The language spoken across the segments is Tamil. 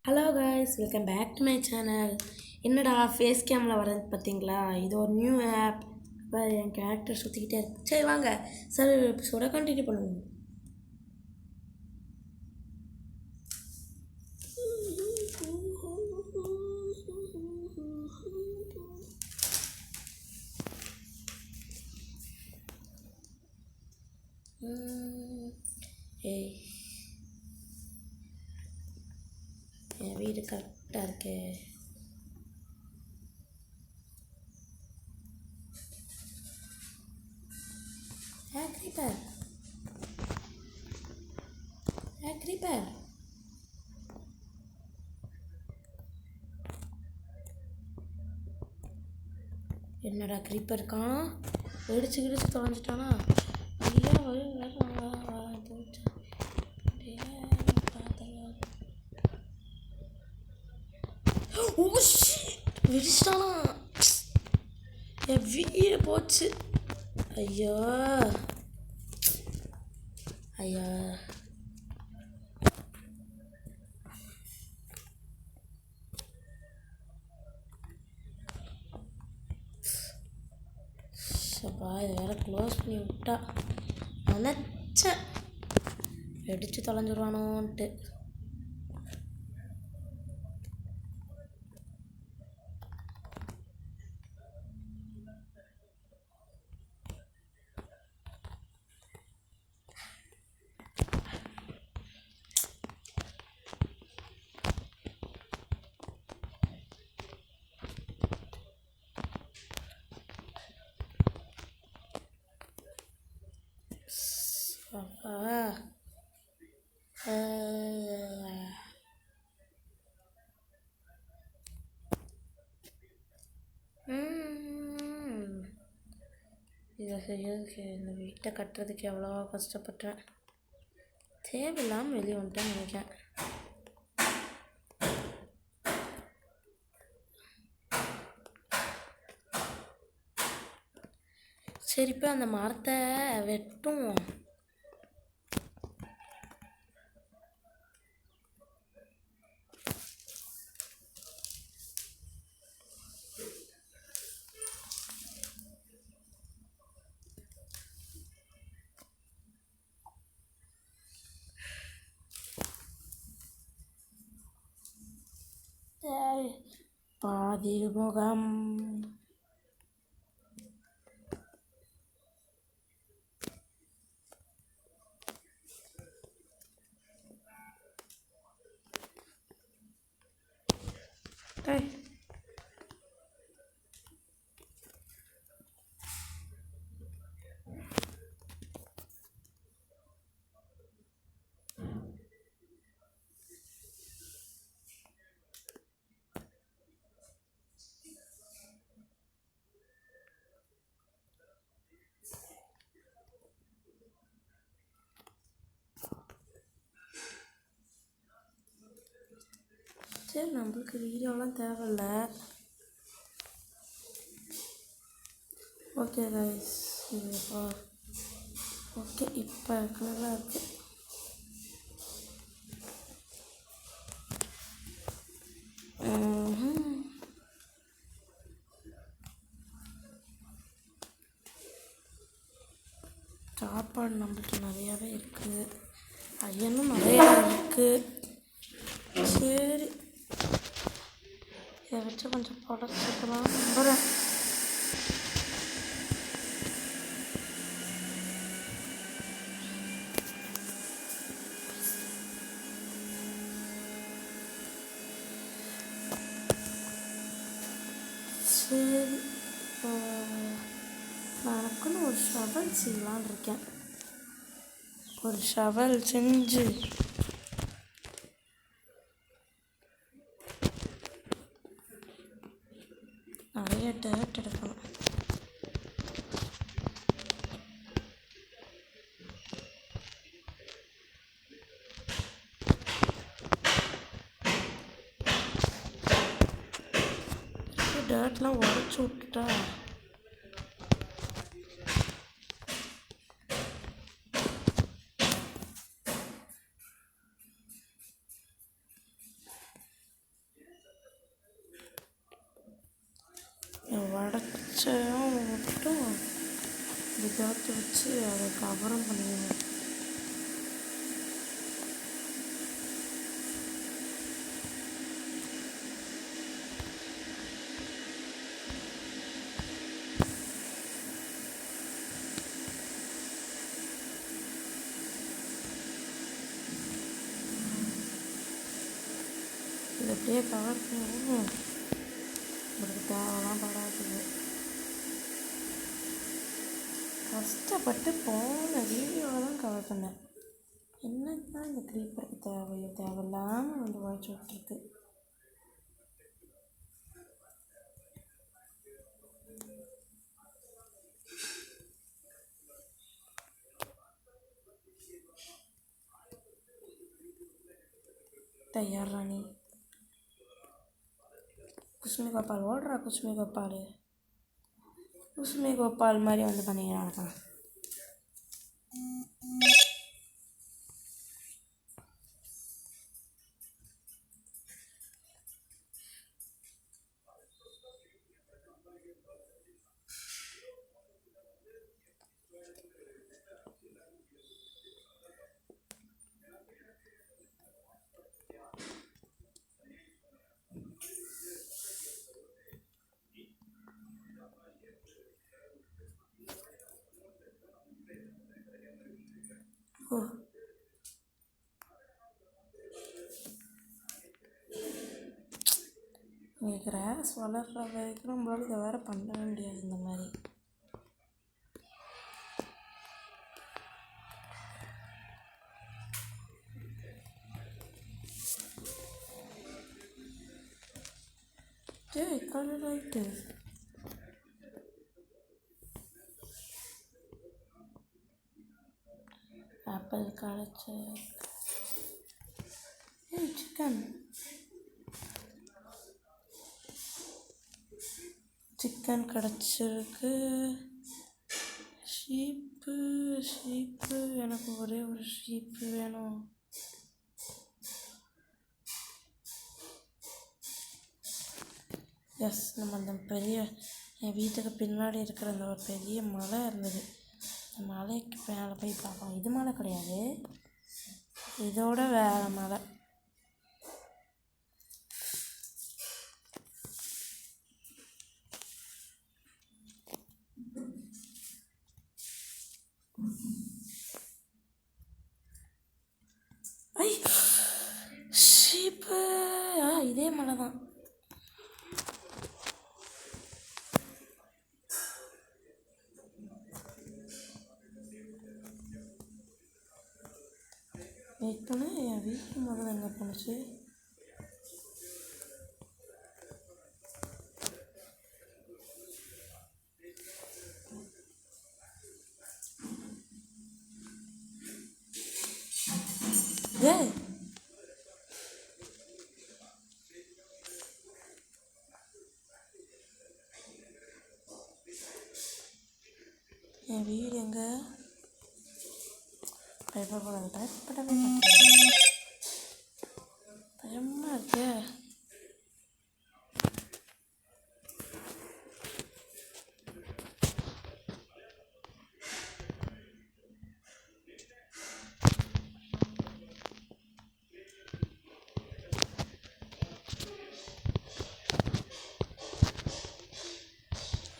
Hello guys, welcome back to my channel. என்னடா ஃபேஸ் கேமில் வரது பார்த்தீங்களா? இது ஒரு நியூ ஆப். இப்போ என் கேரக்டர் சுற்றிக்கிட்டே இருக்கு. சரி வாங்க சார் எபிசோட கண்டினியூ பண்ணுவோம். ஏய், என் வீடு கரெக்டாக இருக்கே. creeper. creeper. என்னடா creeper காணோம்? வெடிச்சு தொலைஞ்சிட்டானா? ஐயா போச்சு. வெடிச்சிட்டானா? என் வீடு போச்சு. ஐயா ஐயா சப்பா, இதை வேற க்ளோஸ் பண்ணி விட்டா. நினச்சேன் வெடிச்சு தொலைஞ்சிருவானோன்ட்டு. இதை செய்யறதுக்கு, இந்த வீட்டை கட்டுறதுக்கு எவ்வளோ கஷ்டப்பட்டேன். தேவையில்லாமல் வெளியே வந்துட்டேன்னு நினைக்கிறேன். சரி, இப்போ அந்த மரத்தை வெட்டும். பாதி முகம் சரி, நம்மளுக்கு வீடியோலாம் தேவையில்ல. ஓகே கைஸ், இப்போ ஓகே, இப்போ நல்லா இருக்குது. சாப்பாடு நம்மளுக்கு நிறையாவே இருக்குது, ஐயனும் நிறையா இருக்குது. சரி, இதை வச்சு கொஞ்சம் புடச்சிக்கலாம் நம்புகிறேன். சரி, எனக்குன்னு ஒரு ஷவல் செய்யலான் இருக்கேன். ஒரு ஷவல் செஞ்சு நிறைய டேர்ட் எடுக்கணும். டேர்ட்லாம் உடச்சி விட்டுட்டா உடச்சும் மட்டும் இதாத்து வச்சு அதை கவரம் பண்ணிடுவேன். இது அப்படியே கவர் பண்ணுவோம். உங்களுக்கு தேவைலாம் படாது. கஷ்டப்பட்டு போன வீடியோவில் தான் கவர் பண்ணேன். என்னது தான் இந்த க்ரீப்பருக்கு தேவையில்லாமல் வந்து உழைச்சி விட்டுருக்கு. தயார் ராணி குசுமி கோபால் ஓடுறா. குசுமி கோபால் மாதிரி வந்து பண்ணிக்கிறாங்க. ஓ கிராஸ் வளர்கிற வரைக்கும் நம்மளால இதை வேறு பண்ணவே முடியாது. இந்த மாதிரி கலர் ஆகிட்டு ஆப்பிள் கடைச்சி சிக்கன் கிடச்சிருக்கு. ஷீப்பு எனக்கு ஒரே ஒரு ஷீப்பு வேணும். எஸ், நம்ம அந்த பெரிய என் வீட்டுக்கு பின்னாடி இருக்கிற அந்த ஒரு பெரிய மலை இருந்தது. அந்த மலைக்கு மேலே போய் பார்ப்போம். இது மலை கிடையாது, இதோட வேறு மலை. ஐ ஷீப்பு இதே மலை தான். வெயிட் பண்ண, என் வீட்டு முதல்ல எங்கே போணுச்சு? ஏய் என் வீடு எங்கே? பயப்படக்கூடாது, பயப்படவே மாட்டேன். பயமாக இருக்கு.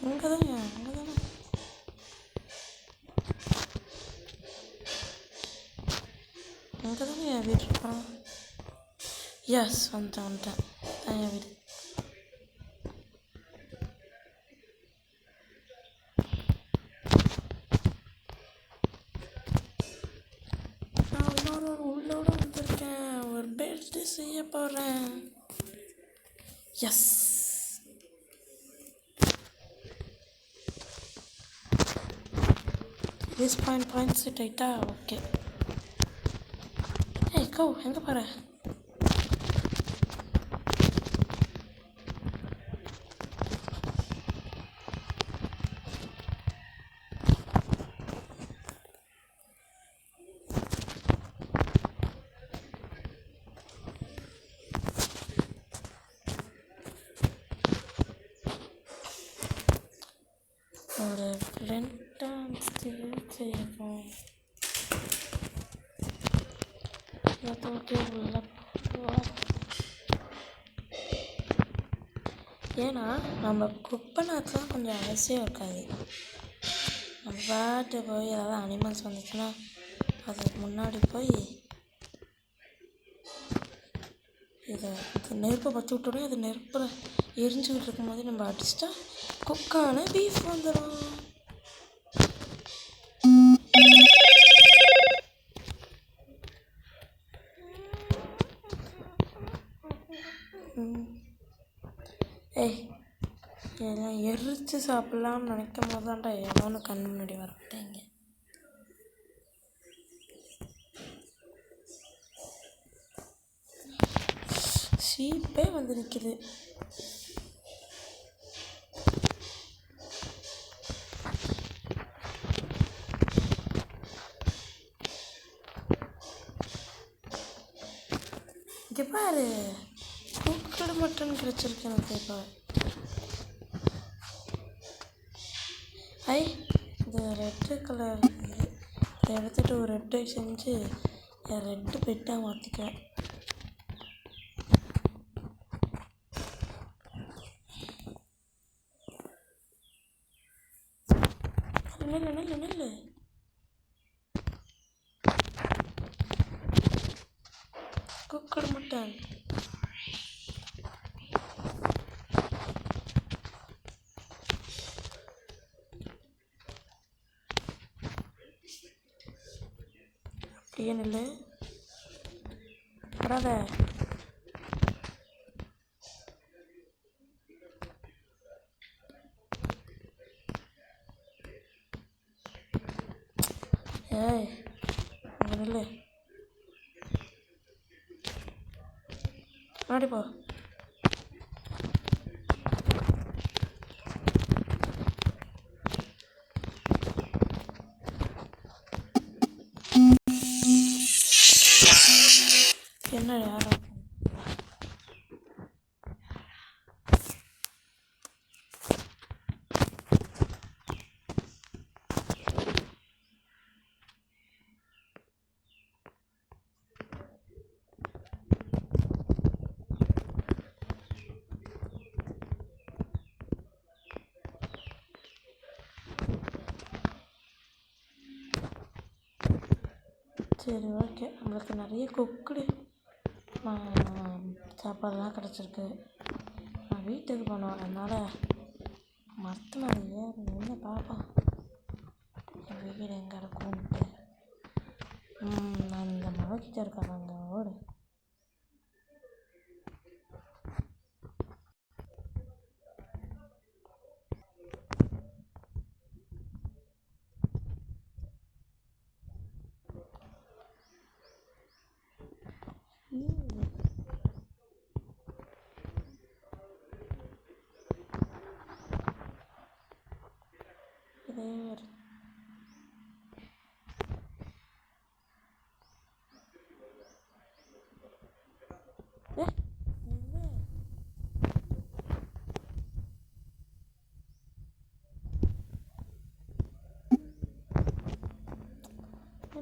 அங்கே தானே என் வீடு இருக்கான். எஸ், வந்துட்டேன் தான் என் வீடு. நான் இன்னொரு உள்ளோட வந்திருக்கேன். ஒரு பெல்ட் செய்ய போகிறேன். எஸ், திஸ் பாயிண்ட் செட் ஆகிட்டா ஓகே. ஏய் கோ, எங்கே போகிற? ஒரு ஃப்ரெண்டாக செய்யணும். இதை தூக்கி உள்ள ஏன்னா நம்ம குக் பண்ணாதான் கொஞ்சம் அவசியம் இருக்காது. நம்ம பாட்டு போய் ஏதாவது அனிமல்ஸ் வந்துச்சுன்னா அதுக்கு முன்னாடி போய் இதை நெருப்பை பற்றி விட்டோடனே அது நெருப்பில் எரிஞ்சுக்கிட்டு இருக்கும்போது நம்ம அடிச்சிட்டா குக்கான பீஃப் வந்துடும். ஏய் எல்லாம் எரிச்சு சாப்பிட்லான்னு நினைக்கும் போது தான்டா எவனும் கண்ணு முன்னாடி வரமாட்டேங்க. ஷீப்பே வந்து நிற்கிது. இங்கே பாரு, குக்கடு மட்டன் கிடச்சிருக்கு எனக்கு. இப்போ ஐ இந்த ரெட்டு கலர் இதை எடுத்துகிட்டு ஒரு ரெட்டை செஞ்சு என் ரெட்டு பெட்டாக மாற்றிக்குவேன். நெல்லு நெல்லு நெல்லு குக்கடு மட்டன். அப்படியே நெல்லு படாத. ஏய் அங்கே நெல்லு முன்னாடி போ. என்ன யாரும் சரி ஓகே. நம்மளுக்கு நிறைய குக்குடு சாப்பாடெல்லாம் கிடச்சிருக்கு. நான் வீட்டுக்கு போனோம், அதனால் மரத்து மேலே ஏறி நின்று பார்ப்போம் என் வீடு எங்கே இருக்கும்ன்ட்டு. அந்த மலைக்கிட்ட இருக்காங்க, அங்கே ஓடு. இதே ஒரு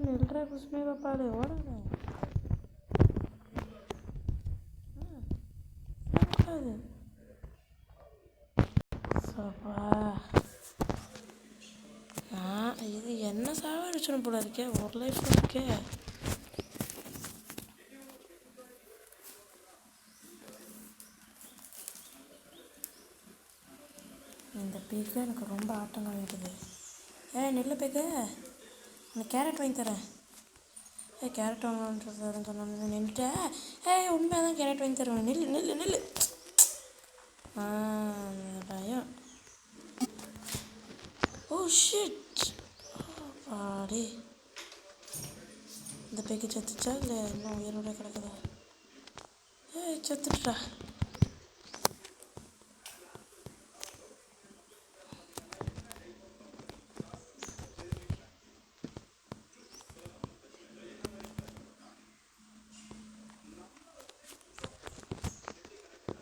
நில்ற குஸ்மே பாப்பாடு ஓடாத. சப்பா இது என்ன சாவடிச்சிடும் போல இருக்கே. ஒரு லைஃப் இருக்கே. இந்த பீக்கு எனக்கு ரொம்ப ஆட்டம் காமிக்குது. நெல்லு பேக்கு, எனக்கு கேரட் வாங்கி தரேன். கேரட் வாங்கலான்னு சொன்ன நின்றுட்டேன். உண்மையாக தான் கேரட் வாங்கி தருவேன். நெல்லு நெல்லு நெல்லு. பயம். ஓ ஷிட் பாடி. இந்த பேக்கு செத்துச்சா இல்லை இன்னும் உயிரோட கிடக்குதா? செத்துட்டா.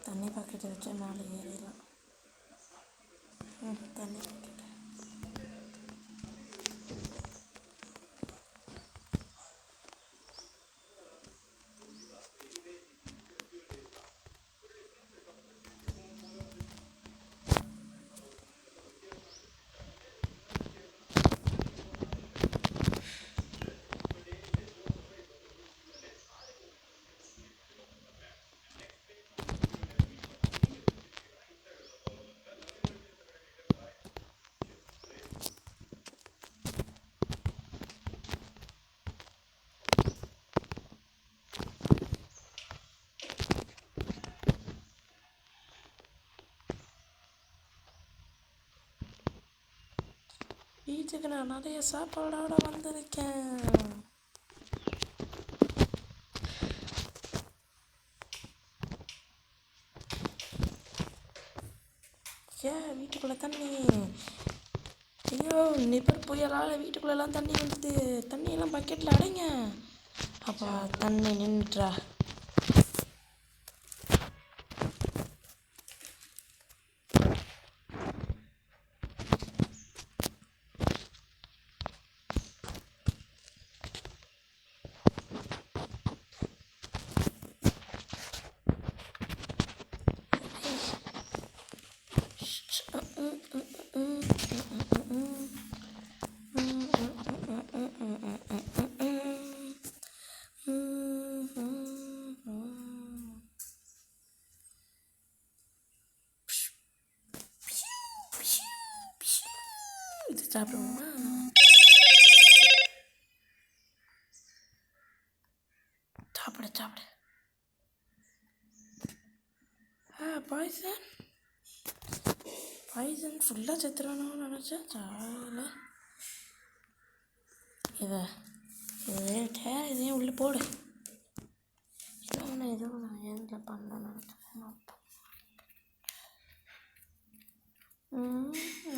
தண்ணி பாக்கெட்டை வச்சு மேலே ஏறிடலாம். தண்ணி பாக்கெட்டு வீட்டுக்கு நான் நிறைய சாப்பாடோட வந்திருக்கேன். வீட்டுக்குள்ளே தண்ணி. ஐயோ நிப்பர் புயலால் வீட்டுக்குள்ளெல்லாம் தண்ணி வந்துட்டு தண்ணியெல்லாம் பக்கெட்டில் அடைங்க. அப்போ தண்ணி நின்றுட்டா. இது சாப்பிடுவோமா? சாப்பிடு சாப்பிடு. பாய்சன் ஃபுல்லாக செத்துறானு நினச்சேன். சால இதையும் உள்ளே போடு. ஏதோ நான் எதில் பண்ணணும்னு நினச்சேன்.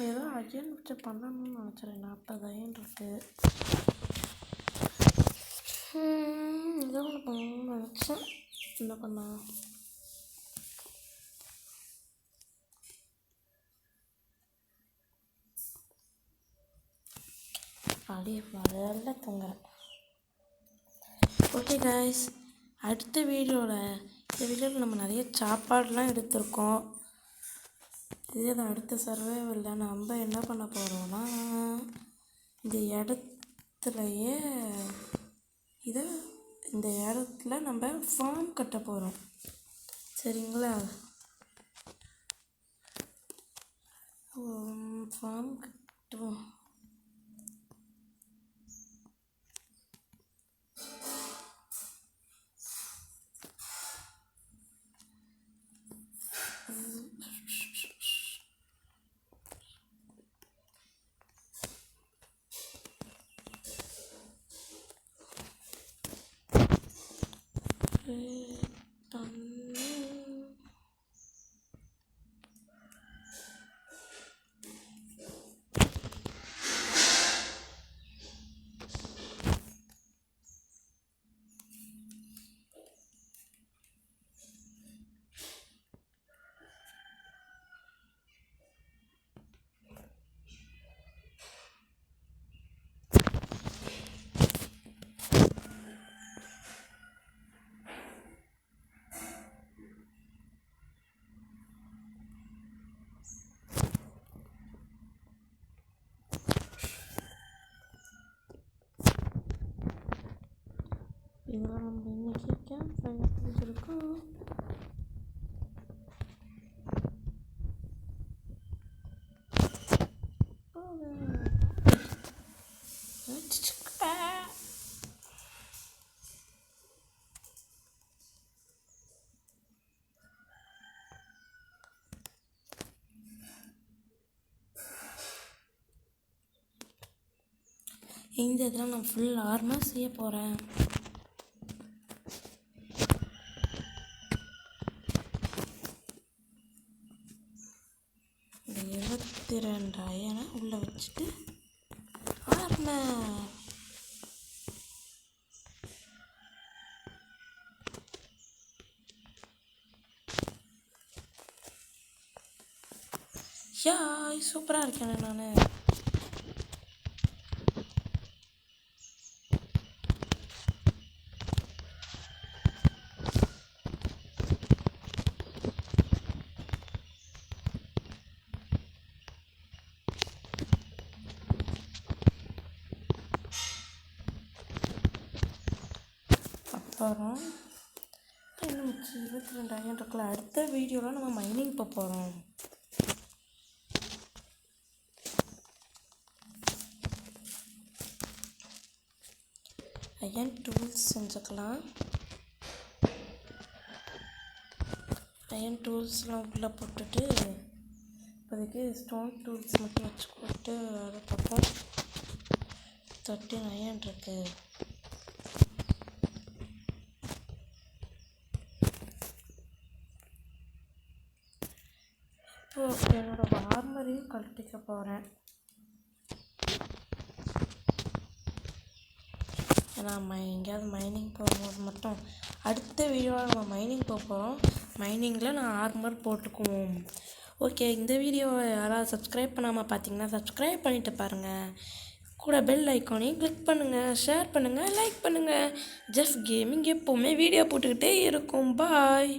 ஏதோ அஜயன் வச்சு பண்ணணும்னு நினச்சிறேன். 40 இருக்கு. ஏதோ ஒன்று பண்ணணும்னு நினச்சேன். என்ன பண்ணா? அப்படியே முதல்ல தூங்குறேன். ஓகே காய்ஸ், அடுத்த வீடியோவில் நம்ம நிறைய சாப்பாடுலாம் எடுத்திருக்கோம். இதே தான் அடுத்த சர்வைவலில் நம்ம என்ன பண்ண போகிறோம்னா, இந்த இடத்துல நம்ம ஃபார்ம் கட்ட போகிறோம். சரிங்களா? ஃபார்ம் கட்டுவோம். இதெல்லாம் நம்ம இன்னைக்கு கேம்ப் ஃபயர் பிடிச்சிருக்கோம். இந்த இதெல்லாம் நான் ஃபுல் ஆர்மாக செய்ய போகிறேன். இந்த 22,000 உள்ளே வச்சுட்டு ஆர்மர். சூப்பராக இருக்கேன் நான். அப்புறம் இன்னும் 22,000 இருக்குல்ல. அடுத்த வீடியோவில் நம்ம மைனிங் போக போகிறோம். அயன் டூல்ஸ் செஞ்சுக்கலாம். அயன் டூல்ஸ்லாம் உள்ளே போட்டுட்டு இப்போதைக்கு ஸ்டோன் டூல்ஸ் மட்டும் வச்சு போட்டு அதை பார்ப்போம். 39 இருக்கு. இப்போ என்னோடய ஆர்மரையும் கழட்டிக்க போகிறேன். ஏன்னா எங்கேயாவது மைனிங் போகும்போது மட்டும் அடுத்த வீடியோவில் நம்ம மைனிங் போக போகிறோம். மைனிங்கில் நான் ஆர்மர் போட்டுக்குவோம். ஓகே, இந்த வீடியோவை யாராவது சப்ஸ்கிரைப் பண்ணாமல் பார்த்தீங்கன்னா சப்ஸ்கிரைப் பண்ணிவிட்டு பாருங்கள். கூட பெல் ஐக்கானையும் கிளிக் பண்ணுங்கள், ஷேர் பண்ணுங்கள், லைக் பண்ணுங்கள். ஜஸ்ட் கேமிங் எப்போவுமே வீடியோ போட்டுக்கிட்டே இருக்கும். பாய்.